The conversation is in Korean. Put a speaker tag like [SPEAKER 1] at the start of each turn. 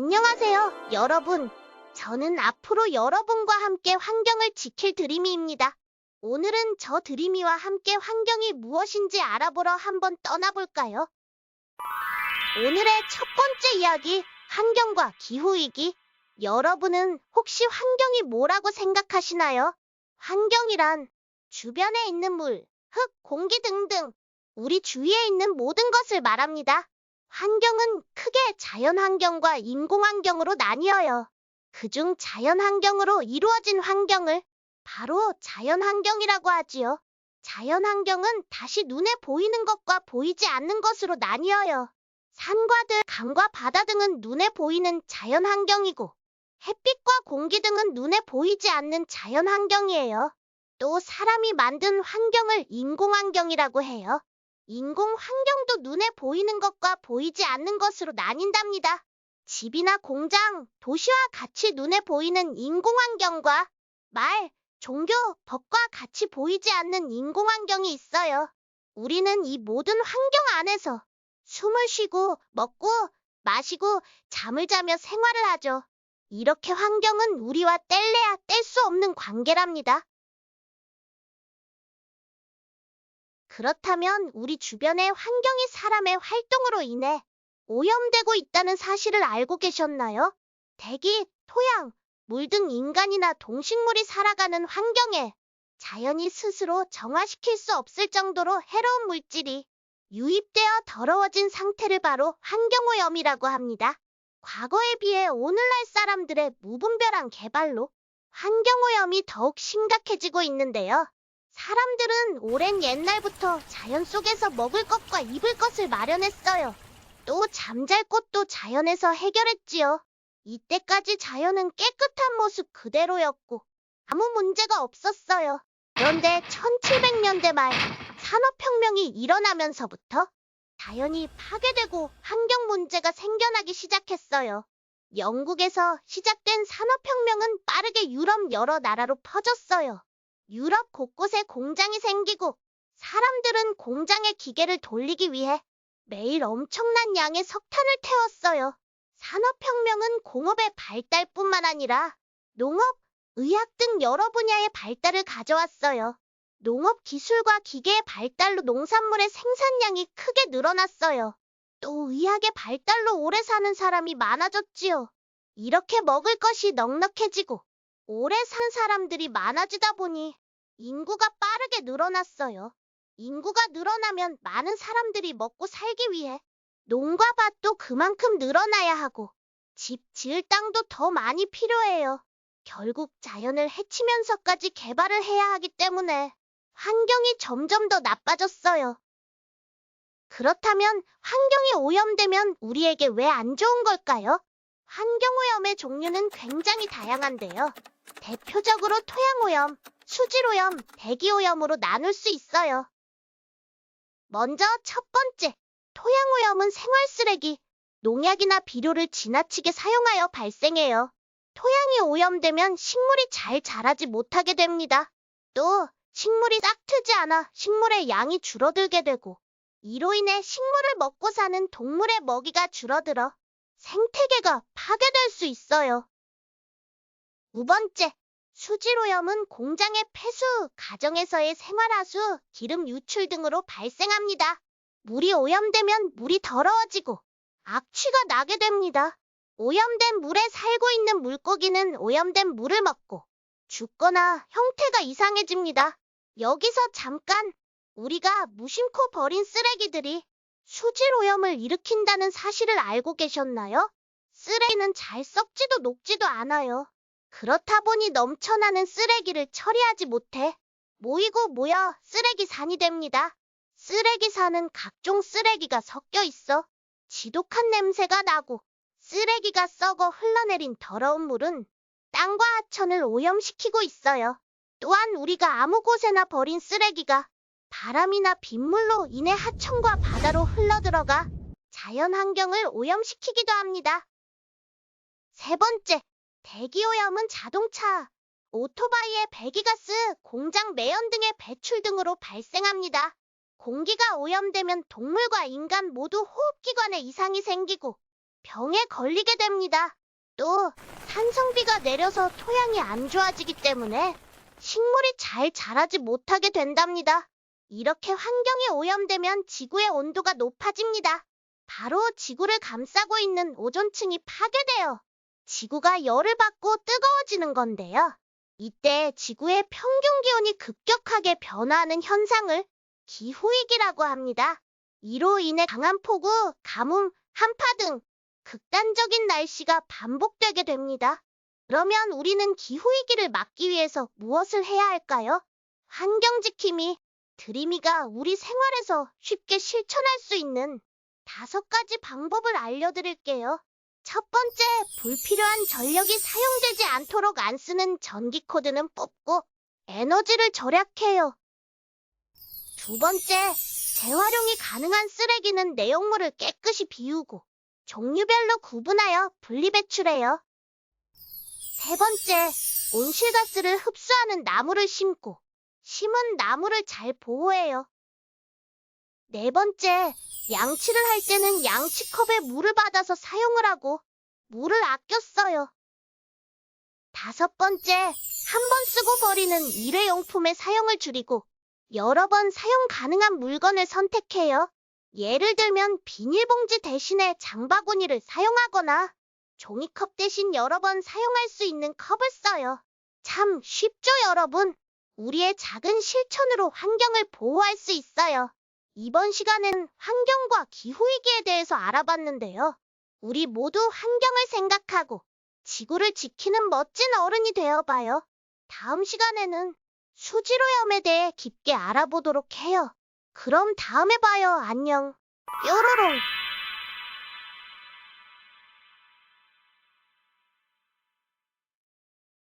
[SPEAKER 1] 안녕하세요, 여러분. 저는 앞으로 여러분과 함께 환경을 지킬 드림이입니다. 오늘은 저 드림이와 함께 환경이 무엇인지 알아보러 한번 떠나볼까요? 오늘의 첫 번째 이야기, 환경과 기후위기. 여러분은 혹시 환경이 뭐라고 생각하시나요? 환경이란 주변에 있는 물, 흙, 공기 등등 우리 주위에 있는 모든 것을 말합니다. 환경은 크게 자연환경과 인공환경으로 나뉘어요. 그중 자연환경으로 이루어진 환경을 바로 자연환경이라고 하지요. 자연환경은 다시 눈에 보이는 것과 보이지 않는 것으로 나뉘어요. 산과 들, 강과 바다 등은 눈에 보이는 자연환경이고, 햇빛과 공기 등은 눈에 보이지 않는 자연환경이에요. 또 사람이 만든 환경을 인공환경이라고 해요. 인공환경도 눈에 보이는 것과 보이지 않는 것으로 나뉜답니다. 집이나 공장, 도시와 같이 눈에 보이는 인공환경과 말, 종교, 법과 같이 보이지 않는 인공환경이 있어요. 우리는 이 모든 환경 안에서 숨을 쉬고, 먹고, 마시고, 잠을 자며 생활을 하죠. 이렇게 환경은 우리와 뗄래야 뗄 수 없는 관계랍니다. 그렇다면 우리 주변의 환경이 사람의 활동으로 인해 오염되고 있다는 사실을 알고 계셨나요? 대기, 토양, 물 등 인간이나 동식물이 살아가는 환경에 자연이 스스로 정화시킬 수 없을 정도로 해로운 물질이 유입되어 더러워진 상태를 바로 환경오염이라고 합니다. 과거에 비해 오늘날 사람들의 무분별한 개발로 환경오염이 더욱 심각해지고 있는데요. 사람들은 오랜 옛날부터 자연 속에서 먹을 것과 입을 것을 마련했어요. 또 잠잘 곳도 자연에서 해결했지요. 이때까지 자연은 깨끗한 모습 그대로였고 아무 문제가 없었어요. 그런데 1700년대 말 산업혁명이 일어나면서부터 자연이 파괴되고 환경 문제가 생겨나기 시작했어요. 영국에서 시작된 산업혁명은 빠르게 유럽 여러 나라로 퍼졌어요. 유럽 곳곳에 공장이 생기고 사람들은 공장의 기계를 돌리기 위해 매일 엄청난 양의 석탄을 태웠어요. 산업혁명은 공업의 발달뿐만 아니라 농업, 의학 등 여러 분야의 발달을 가져왔어요. 농업 기술과 기계의 발달로 농산물의 생산량이 크게 늘어났어요. 또 의학의 발달로 오래 사는 사람이 많아졌지요. 이렇게 먹을 것이 넉넉해지고 오래 산 사람들이 많아지다 보니 인구가 빠르게 늘어났어요. 인구가 늘어나면 많은 사람들이 먹고 살기 위해 농과 밭도 그만큼 늘어나야 하고 집 지을 땅도 더 많이 필요해요. 결국 자연을 해치면서까지 개발을 해야 하기 때문에 환경이 점점 더 나빠졌어요. 그렇다면 환경이 오염되면 우리에게 왜 안 좋은 걸까요? 환경오염의 종류는 굉장히 다양한데요. 대표적으로 토양오염, 수질오염, 대기오염으로 나눌 수 있어요. 먼저 첫 번째, 토양오염은 생활쓰레기, 농약이나 비료를 지나치게 사용하여 발생해요. 토양이 오염되면 식물이 잘 자라지 못하게 됩니다. 또 식물이 싹트지 않아 식물의 양이 줄어들게 되고 이로 인해 식물을 먹고 사는 동물의 먹이가 줄어들어 생태계가 파괴될 수 있어요. 두 번째, 수질오염은 공장의 폐수, 가정에서의 생활하수, 기름 유출 등으로 발생합니다. 물이 오염되면 물이 더러워지고 악취가 나게 됩니다. 오염된 물에 살고 있는 물고기는 오염된 물을 먹고 죽거나 형태가 이상해집니다. 여기서 잠깐, 우리가 무심코 버린 쓰레기들이 수질오염을 일으킨다는 사실을 알고 계셨나요? 쓰레기는 잘 썩지도 녹지도 않아요. 그렇다 보니 넘쳐나는 쓰레기를 처리하지 못해 모이고 모여 쓰레기산이 됩니다. 쓰레기산은 각종 쓰레기가 섞여 있어 지독한 냄새가 나고 쓰레기가 썩어 흘러내린 더러운 물은 땅과 하천을 오염시키고 있어요. 또한 우리가 아무 곳에나 버린 쓰레기가 바람이나 빗물로 인해 하천과 바다로 흘러들어가 자연 환경을 오염시키기도 합니다. 세 번째, 대기오염은 자동차, 오토바이의 배기가스, 공장 매연 등의 배출 등으로 발생합니다. 공기가 오염되면 동물과 인간 모두 호흡기관에 이상이 생기고 병에 걸리게 됩니다. 또 산성비가 내려서 토양이 안 좋아지기 때문에 식물이 잘 자라지 못하게 된답니다. 이렇게 환경이 오염되면 지구의 온도가 높아집니다. 바로 지구를 감싸고 있는 오존층이 파괴되어 지구가 열을 받고 뜨거워지는 건데요. 이때 지구의 평균 기온이 급격하게 변화하는 현상을 기후위기라고 합니다. 이로 인해 강한 폭우, 가뭄, 한파 등 극단적인 날씨가 반복되게 됩니다. 그러면 우리는 기후위기를 막기 위해서 무엇을 해야 할까요? 환경지킴이, 드림이가 우리 생활에서 쉽게 실천할 수 있는 5가지 방법을 알려드릴게요. 첫 번째, 불필요한 전력이 사용되지 않도록 안 쓰는 전기 코드는 뽑고 에너지를 절약해요. 두 번째, 재활용이 가능한 쓰레기는 내용물을 깨끗이 비우고 종류별로 구분하여 분리배출해요. 세 번째, 온실가스를 흡수하는 나무를 심고 심은 나무를 잘 보호해요. 네 번째, 양치를 할 때는 양치컵에 물을 받아서 사용을 하고 물을 아껴 써요. 다섯 번째, 한 번 쓰고 버리는 일회용품의 사용을 줄이고 여러 번 사용 가능한 물건을 선택해요. 예를 들면 비닐봉지 대신에 장바구니를 사용하거나 종이컵 대신 여러 번 사용할 수 있는 컵을 써요. 참 쉽죠, 여러분? 우리의 작은 실천으로 환경을 보호할 수 있어요. 이번 시간엔 환경과 기후위기에 대해서 알아봤는데요. 우리 모두 환경을 생각하고 지구를 지키는 멋진 어른이 되어봐요. 다음 시간에는 수질오염에 대해 깊게 알아보도록 해요. 그럼 다음에 봐요. 안녕. 뾰로롱.